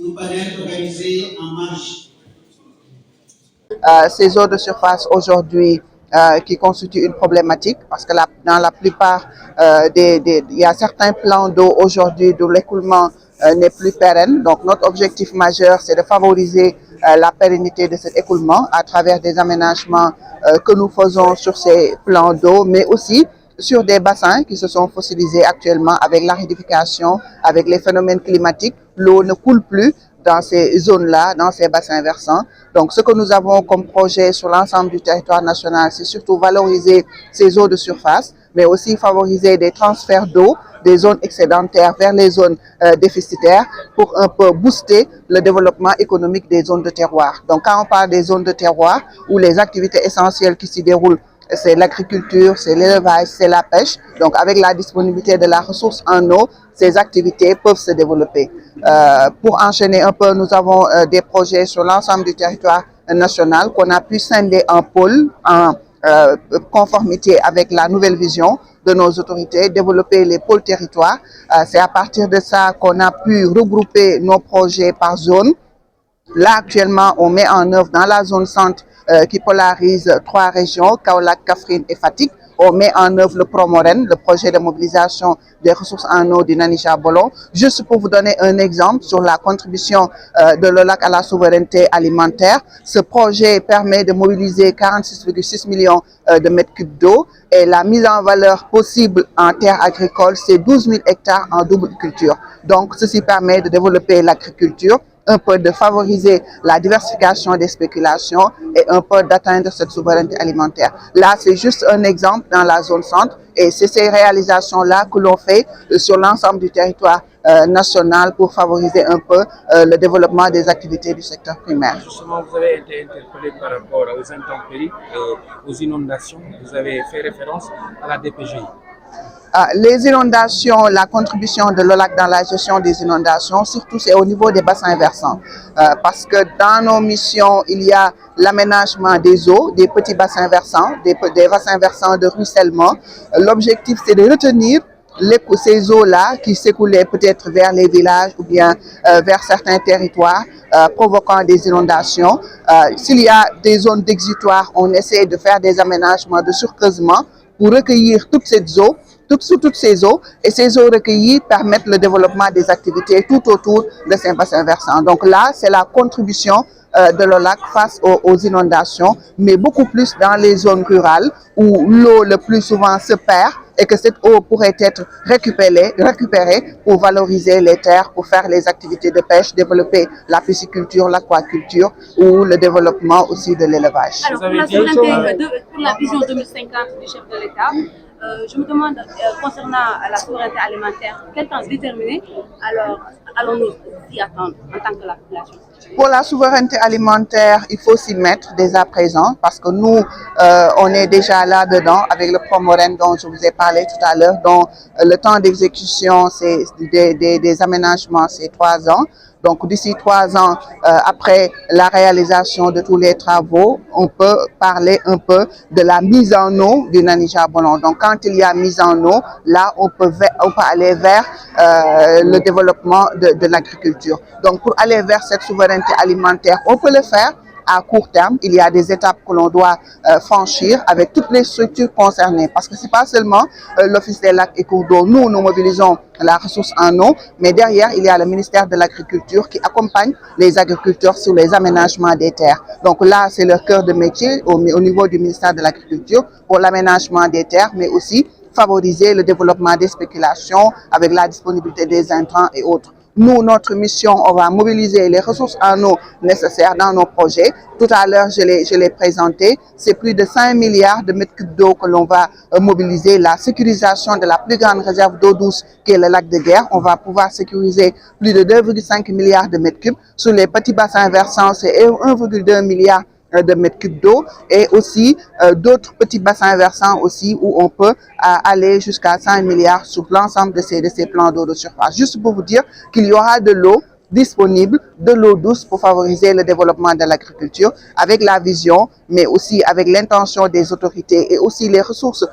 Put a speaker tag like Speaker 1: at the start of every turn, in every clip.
Speaker 1: un panel organisé en marge.
Speaker 2: Ces eaux de surface aujourd'hui qui constituent une problématique parce que dans la plupart il y a certains plans d'eau aujourd'hui d'où l'écoulement n'est plus pérenne. Donc notre objectif majeur, c'est de favoriser la pérennité de cet écoulement à travers des aménagements que nous faisons sur ces plans d'eau, mais aussi sur des bassins qui se sont fossilisés actuellement avec l'aridification, avec les phénomènes climatiques. L'eau ne coule plus dans ces zones-là, dans ces bassins versants. Donc, ce que nous avons comme projet sur l'ensemble du territoire national, c'est surtout valoriser ces eaux de surface, mais aussi favoriser des transferts d'eau des zones excédentaires vers les zones déficitaires pour un peu booster le développement économique des zones de terroir. Donc, quand on parle des zones de terroir, où les activités essentielles qui s'y déroulent, c'est l'agriculture, c'est l'élevage, c'est la pêche. Donc, avec la disponibilité de la ressource en eau, ces activités peuvent se développer. Pour enchaîner un peu, nous avons des projets sur l'ensemble du territoire national qu'on a pu scinder en pôles, en conformité avec la nouvelle vision de nos autorités, développer les pôles territoires. C'est à partir de ça qu'on a pu regrouper nos projets par zone. Là, actuellement, on met en œuvre dans la zone centre qui polarise 3 régions, Kaolack, Kaffrine et Fatick. On met en œuvre le Promoren, le projet de mobilisation des ressources en eau du Nanisha Bolon. Juste pour vous donner un exemple sur la contribution de l'OLAC à la souveraineté alimentaire, ce projet permet de mobiliser 46,6 millions de mètres cubes d'eau et la mise en valeur possible en terres agricoles, c'est 12 000 hectares en double culture. Donc, ceci permet de développer l'agriculture, un peu de favoriser la diversification des spéculations et un peu d'atteindre cette souveraineté alimentaire. Là, c'est juste un exemple dans la zone centre et c'est ces réalisations-là que l'on fait sur l'ensemble du territoire national pour favoriser un peu le développement des activités du secteur primaire.
Speaker 3: Justement, vous avez été interpellé par rapport aux intempéries et aux inondations. Vous avez fait référence à la DPGI.
Speaker 2: Les inondations, la contribution de l'OLAC dans la gestion des inondations, surtout c'est au niveau des bassins versants. Parce que dans nos missions, il y a l'aménagement des eaux, des petits bassins versants, des bassins versants de ruissellement. L'objectif, c'est de retenir ces eaux-là qui s'écoulaient peut-être vers les villages ou bien vers certains territoires, provoquant des inondations. S'il y a des zones d'exutoire, on essaie de faire des aménagements de surcreusement pour recueillir toutes ces eaux. Toutes ces eaux, et ces eaux recueillies permettent le développement des activités tout autour de ces bassins versants. Donc là, c'est la contribution de l'OLAC face aux inondations, mais beaucoup plus dans les zones rurales où l'eau le plus souvent se perd et que cette eau pourrait être récupérée pour valoriser les terres, pour faire les activités de pêche, développer la pisciculture, l'aquaculture ou le développement aussi de l'élevage.
Speaker 4: Alors, pour la vision 2050 du chef de l'État, je me demande, concernant la souveraineté alimentaire, quel temps déterminé alors allons-nous y attendre en tant que la population?
Speaker 2: Pour la souveraineté alimentaire, il faut s'y mettre dès à présent parce que nous, on est déjà là-dedans avec le Promoren dont je vous ai parlé tout à l'heure, dont le temps d'exécution c'est des aménagements, c'est 3 ans. Donc d'ici 3 ans, après la réalisation de tous les travaux, on peut parler un peu de la mise en eau du Nanisha Bolon. Donc quand il y a mise en eau, là on peut aller vers le développement de l'agriculture. Donc pour aller vers cette souveraineté alimentaire, on peut le faire à court terme. Il y a des étapes que l'on doit franchir avec toutes les structures concernées. Parce que ce n'est pas seulement l'Office des lacs et cours d'eau. Nous mobilisons la ressource en eau, mais derrière, il y a le ministère de l'Agriculture qui accompagne les agriculteurs sur les aménagements des terres. Donc là, c'est leur cœur de métier au niveau du ministère de l'Agriculture pour l'aménagement des terres, mais aussi favoriser le développement des spéculations avec la disponibilité des intrants et autres. Nous, notre mission, on va mobiliser les ressources en eau nécessaires dans nos projets. Tout à l'heure, je l'ai présenté. C'est plus de 5 milliards de mètres cubes d'eau que l'on va mobiliser. La sécurisation de la plus grande réserve d'eau douce qui est le lac de Guerre. On va pouvoir sécuriser plus de 2,5 milliards de mètres cubes. Sur les petits bassins versants, c'est 1,2 milliard de mètres cubes d'eau et aussi d'autres petits bassins versants aussi où on peut aller jusqu'à 5 milliards sur l'ensemble de ces plans d'eau de surface. Juste pour vous dire qu'il y aura de l'eau disponible de l'eau douce pour favoriser le développement de l'agriculture avec la vision, mais aussi avec l'intention des autorités et aussi les ressources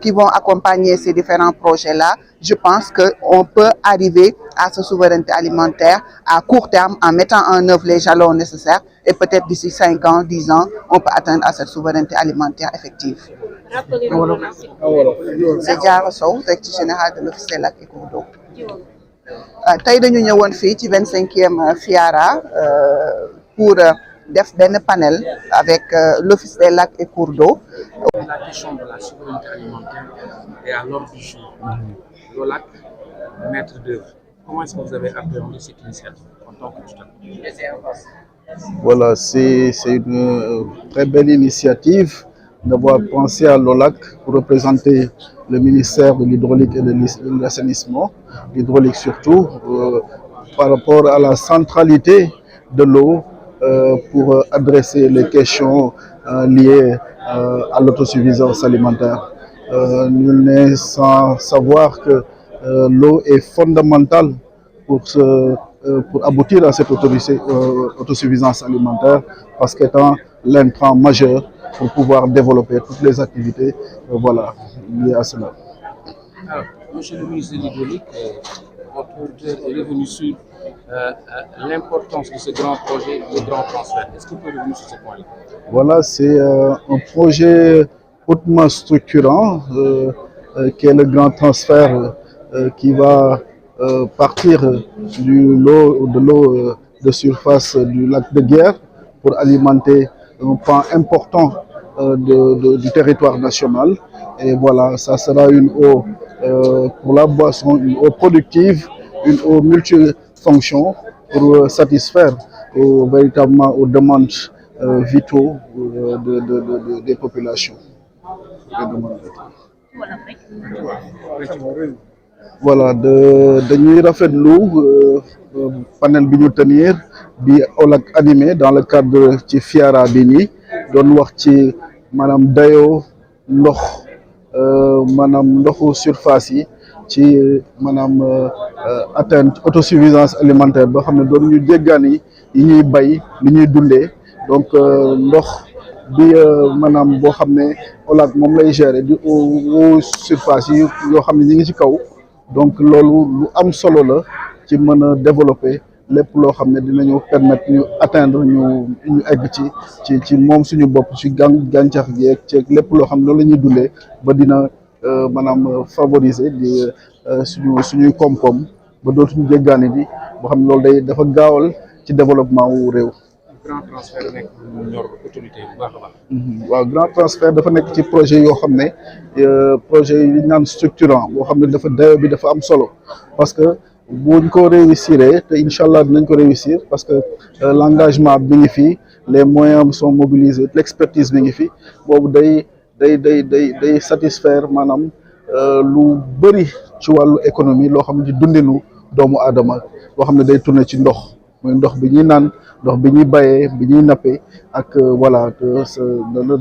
Speaker 2: qui vont accompagner ces différents projets-là. Je pense qu'on peut arriver à cette souveraineté alimentaire à court terme en mettant en œuvre les jalons nécessaires et peut-être d'ici 5 ans, 10 ans, on peut atteindre à cette souveraineté alimentaire effective. C'est Diarra Sow, directeur général de l'Office des lacs et cours d'eau. Tey dañu ñëwoon fii ci 25e FIARA pour def benn panel avec l'Office des lacs et cours d'eau.
Speaker 3: La question de la souveraineté alimentaire est à l'ordre du jour. L'OLAC, maître d'œuvre. Comment est-ce que vous avez appréhendé cette initiative en tant que tuteur?
Speaker 5: Voilà, c'est une très belle initiative d'avoir pensé à l'OLAC pour représenter le ministère de l'hydraulique et de l'assainissement, l'hydraulique surtout, par rapport à la centralité de l'eau pour adresser les questions liées à l'autosuffisance alimentaire. Nul n'est sans savoir que l'eau est fondamentale pour aboutir à cette autosuffisance alimentaire, parce qu'étant l'intrant majeur pour pouvoir développer toutes les activités liées à cela.
Speaker 3: Alors, monsieur le ministre de l'hydraulique, votre auditeur est revenu sur l'importance de ce grand projet, le grand transfert. Est-ce que vous pouvez revenir sur ce point-là?
Speaker 5: Voilà, c'est un projet hautement structurant qui est le grand transfert qui va partir de l'eau de surface du lac de Guiers pour alimenter un pan important du territoire national. Et voilà, ça sera une eau pour la boisson, une eau productive, une eau multifonction pour satisfaire véritablement aux demandes vitaux des populations. Voilà, dañuy rafetlu panel bi ñu tenir bi OLAC animé dans le cadre ci FIARA bi nii doon wax ci maanaam dayoo ndox maanaam ndoxu surface yi ci maanaam atteinte autosuffisance alimentaire ba xam ne doon ñu jéggaani yi ñuy bay li ñuy dundee donc ndox bi maanaam boo xam ne OLAC moom lay gérer di eau surface yi yoo xam ne ñi ngi ci kaw. Donc loolu lu am solo la ci mën a développer lépp loo xam ne dinañu permettre ñu atteindre ñu egg ci moom suñu bopp ci gàncax gi ak ci lépp loo xam ne loolu la ñuy dundee ba dina maanaam favoriser di suñuy koom-koom ba dootuñu jéggaani di boo xam ne loolu dafa gaawal ci développement wu réew.
Speaker 3: Grand transfert nekk lu ñor autorité bu baax a baax.
Speaker 5: waaw grand transfert dafa nekk ci projet yoo xam ne projet yi ñu naan structurant boo xam ne dafa dayo bi dafa am solo parce que buñ ko réussir te incha allah dinañ ko réussir parce que l'engagement bi ngi fi, les moyens sont mobilisés, l'expertise bi ngi fi boobu day satisfaire maanaam lu bëri ci wàllu économie loo xam ne ci dundinu doomu aadama loo xam ne day tourner ci ndox mooy ndox bi ñuy naan ndox bi ñuy bayee bi ñuy nappee ak voilà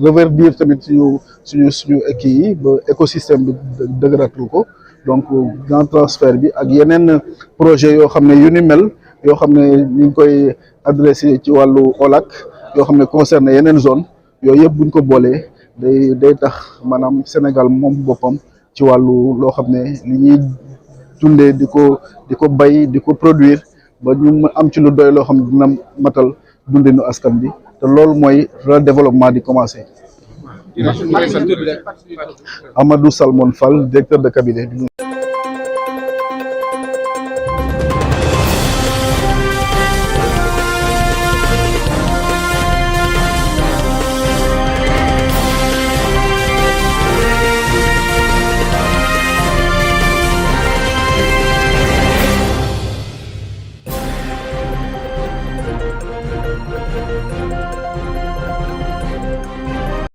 Speaker 5: reverdir tamit suñu kii yi ba écosystème bi dëgëratul ko donc grand transfert bi ak yeneen projet yoo xam ne yu ni mel yoo xam ne ñu ngi koy adressé ci wàllu OLAC yoo xam ne concerné yeneen zone yooyu yëpp buñ ko boolee day tax maanaam Sénégal moom boppam ci wàllu loo xam ne li ñuy dundee di ko bay di ko produire ba ñu am ci lu doy loo xam ne dina matal dundinu askan bi te loolu mooy le développement di commencer.
Speaker 3: Amadou
Speaker 5: Amadou Salmon Fall, directeur de cabinet.